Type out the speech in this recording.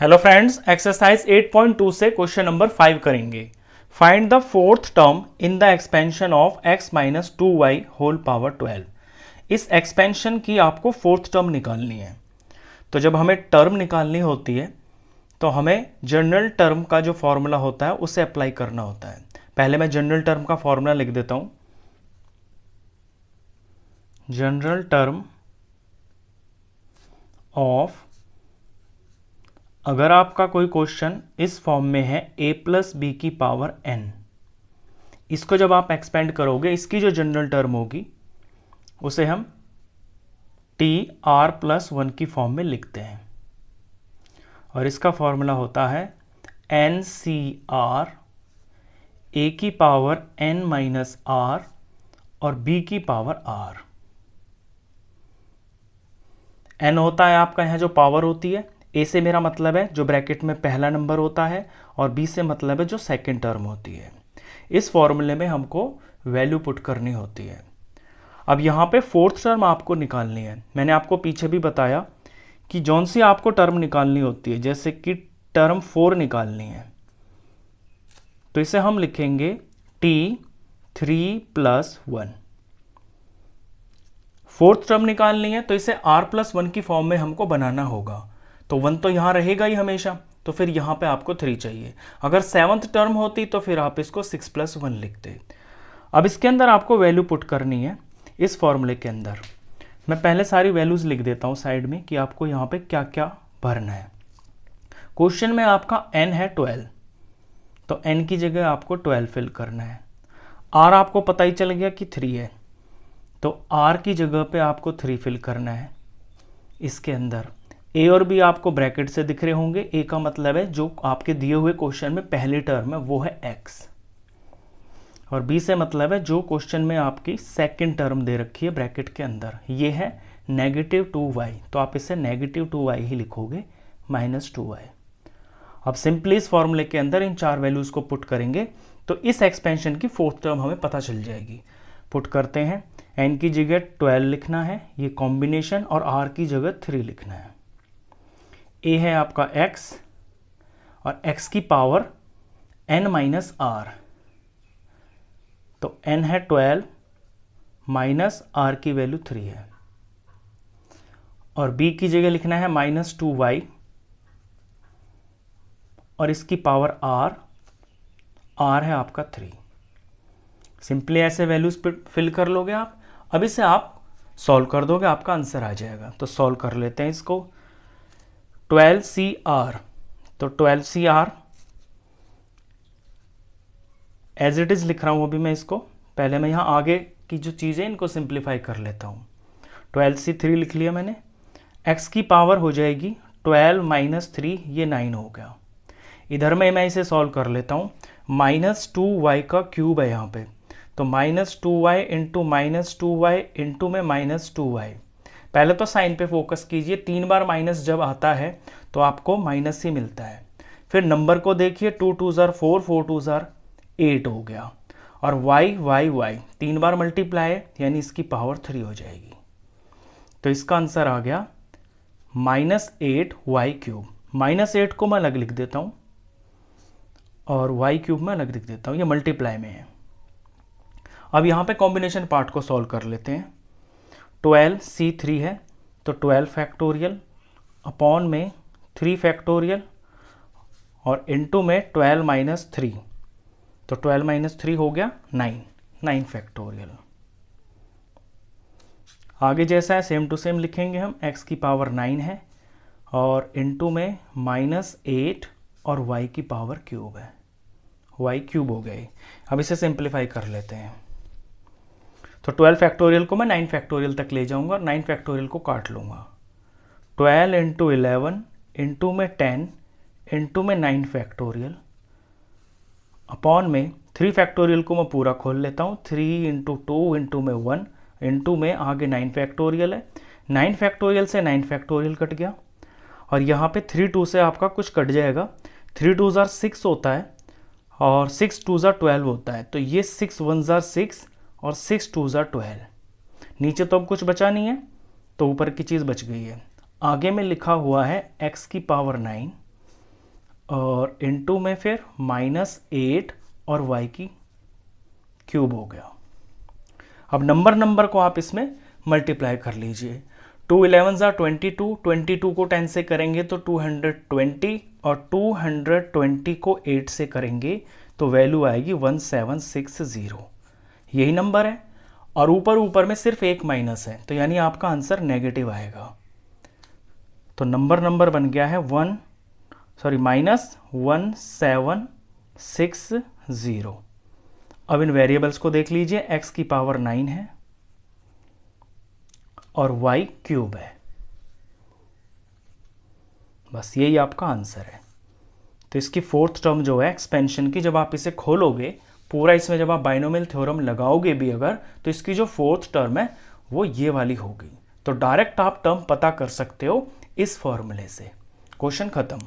Hello friends, exercise 8.2 से question number 5 करेंगे। Find the fourth term in the expansion of x minus 2y whole power 12। इस expansion की आपको fourth term निकालनी है। तो जब हमें टर्म निकालनी होती है तो हमें जनरल टर्म का जो फॉर्मूला होता है उसे अप्लाई करना होता है। पहले मैं जनरल टर्म का फॉर्मूला लिख देता हूं। जनरल टर्म ऑफ, अगर आपका कोई क्वेश्चन इस फॉर्म में है a प्लस बी की पावर n, इसको जब आप एक्सपेंड करोगे इसकी जो जनरल टर्म होगी उसे हम t r प्लस 1 की फॉर्म में लिखते हैं और इसका फॉर्मूला होता है n c r a की पावर n माइनस r और b की पावर r। n होता है आपका यहाँ जो पावर होती है, a से मेरा मतलब है जो ब्रैकेट में पहला नंबर होता है और b से मतलब है जो सेकंड टर्म होती है। इस फॉर्मूले में हमको वैल्यू पुट करनी होती है। अब यहाँ पे फोर्थ टर्म आपको निकालनी है। मैंने आपको पीछे भी बताया कि जौन सी आपको टर्म निकालनी होती है, जैसे कि टर्म 4 निकालनी है तो इसे हम लिखेंगे t3 प्लस 1। फोर्थ टर्म निकालनी है तो इसे r प्लस 1 की फॉर्म में हमको बनाना होगा। तो 1 तो यहाँ रहेगा ही हमेशा, तो फिर यहाँ पे आपको 3 चाहिए। अगर सेवंथ टर्म होती तो फिर आप इसको 6 प्लस 1 लिखते। अब इसके अंदर आपको वैल्यू पुट करनी है। इस फॉर्मूले के अंदर मैं पहले सारी वैल्यूज लिख देता हूँ साइड में कि आपको यहाँ पे क्या क्या भरना है। क्वेश्चन में आपका n है 12, तो n की जगह आपको 12 फिल करना है। r आपको पता ही चल गया कि 3 है, तो r की जगह पे आपको 3 फिल करना है। इसके अंदर a और b आपको ब्रैकेट से दिख रहे होंगे। a का मतलब है जो आपके दिए हुए क्वेश्चन में पहली टर्म है वो है x, और b से मतलब है जो क्वेश्चन में आपकी सेकंड टर्म दे रखी है ब्रैकेट के अंदर, ये है नेगेटिव 2y, तो आप इसे नेगेटिव 2y ही लिखोगे, माइनस 2y। अब सिंपली इस फॉर्मूले के अंदर इन चार वैल्यूज को पुट करेंगे तो इस एक्सपेंशन की फोर्थ टर्म हमें पता चल जाएगी। पुट करते हैं। n की जगह 12 लिखना है, ये कॉम्बिनेशन, और r की जगह 3 लिखना है। a है आपका x और x की पावर n माइनस r, तो n है 12 माइनस r की वैल्यू 3 है, और b की जगह लिखना है माइनस 2y और इसकी पावर r है आपका 3। सिंपली ऐसे वैल्यूज फिल कर लोगे आप। अब इसे आप सॉल्व कर दोगे, आपका आंसर आ जाएगा। तो सॉल्व कर लेते हैं इसको। 12CR, तो 12CR एज इट इज लिख रहा हूं अभी मैं इसको। पहले मैं यहां आगे की जो चीजें इनको सिंप्लीफाई कर लेता हूं। 12C3 लिख लिया मैंने। x की पावर हो जाएगी 12 माइनस 3, ये 9 हो गया। इधर में मैं इसे सॉल्व कर लेता हूं। माइनस 2y का क्यूब है यहाँ पे, तो minus 2y into minus 2y into में माइनस 2y। पहले तो साइन पे फोकस कीजिए, 3 बार माइनस जब आता है तो आपको माइनस ही मिलता है। फिर नंबर को देखिए, 2 2 ज़ार 4, 4 2 ज़ार 8 हो गया, और y 3 बार मल्टीप्लाई है यानी इसकी पावर 3 हो जाएगी। तो इसका आंसर आ गया -8y³। -8 को मैं अलग लिख देता हूँ और y³ में अलग लिख देता हूँ, ये मल्टीप्लाई में है। अब यहाँ पे कॉम्बिनेशन पार्ट को सॉल्व कर लेते हैं। 12C3 है तो 12 फैक्टोरियल अपॉन में 3 फैक्टोरियल और इनटू में 12 माइनस 3, तो 12 माइनस 3 हो गया 9 फैक्टोरियल। आगे जैसा है सेम टू सेम लिखेंगे हम। x की पावर 9 है और इनटू में -8 और y की पावर क्यूब है, y³ हो गई। अब इसे सिंप्लीफाई कर लेते हैं। तो 12 फैक्टोरियल को मैं 9 फैक्टोरियल तक ले जाऊंगा और 9 फैक्टोरियल को काट लूंगा। 12 इंटू 11 इंटू में 10 इंटू में 9 फैक्टोरियल अपॉन में 3 फैक्टोरियल को मैं पूरा खोल लेता हूँ। 3 इंटू 2 इंटू में 1 इंटू में आगे 9 फैक्टोरियल है। 9 फैक्टोरियल से 9 फैक्टोरियल कट गया और यहाँ पे 3 2 से आपका कुछ कट जाएगा। 3 2 ज़ार 6 होता है और 6 2 ज़ार 12 होता है, तो ये 6 1 ज़ार 6 और 6 2 ज़ार 12। नीचे तो अब कुछ बचा नहीं है तो ऊपर की चीज़ बच गई है। आगे में लिखा हुआ है x की पावर 9 और इनटू में फिर -8 और y की क्यूब हो गया। अब नंबर को आप इसमें मल्टीप्लाई कर लीजिए। 2 11 ज़ा 22, 22 को 10 से करेंगे तो 220 और 220 को 8 से करेंगे तो वैल्यू आएगी 1760। यही नंबर है और ऊपर में सिर्फ एक माइनस है तो यानी आपका आंसर नेगेटिव आएगा। तो नंबर बन गया है -1760। अब इन वेरिएबल्स को देख लीजिए, x की पावर 9 है और y क्यूब है। बस यही आपका आंसर है। तो इसकी फोर्थ टर्म जो है एक्सपेंशन की, जब आप इसे खोलोगे पूरा, इसमें जब आप बाइनोमियल थ्योरम लगाओगे भी अगर, तो इसकी जो फोर्थ टर्म है वो ये वाली होगी। तो डायरेक्ट आप टर्म पता कर सकते हो इस फॉर्मूले से। क्वेश्चन खत्म।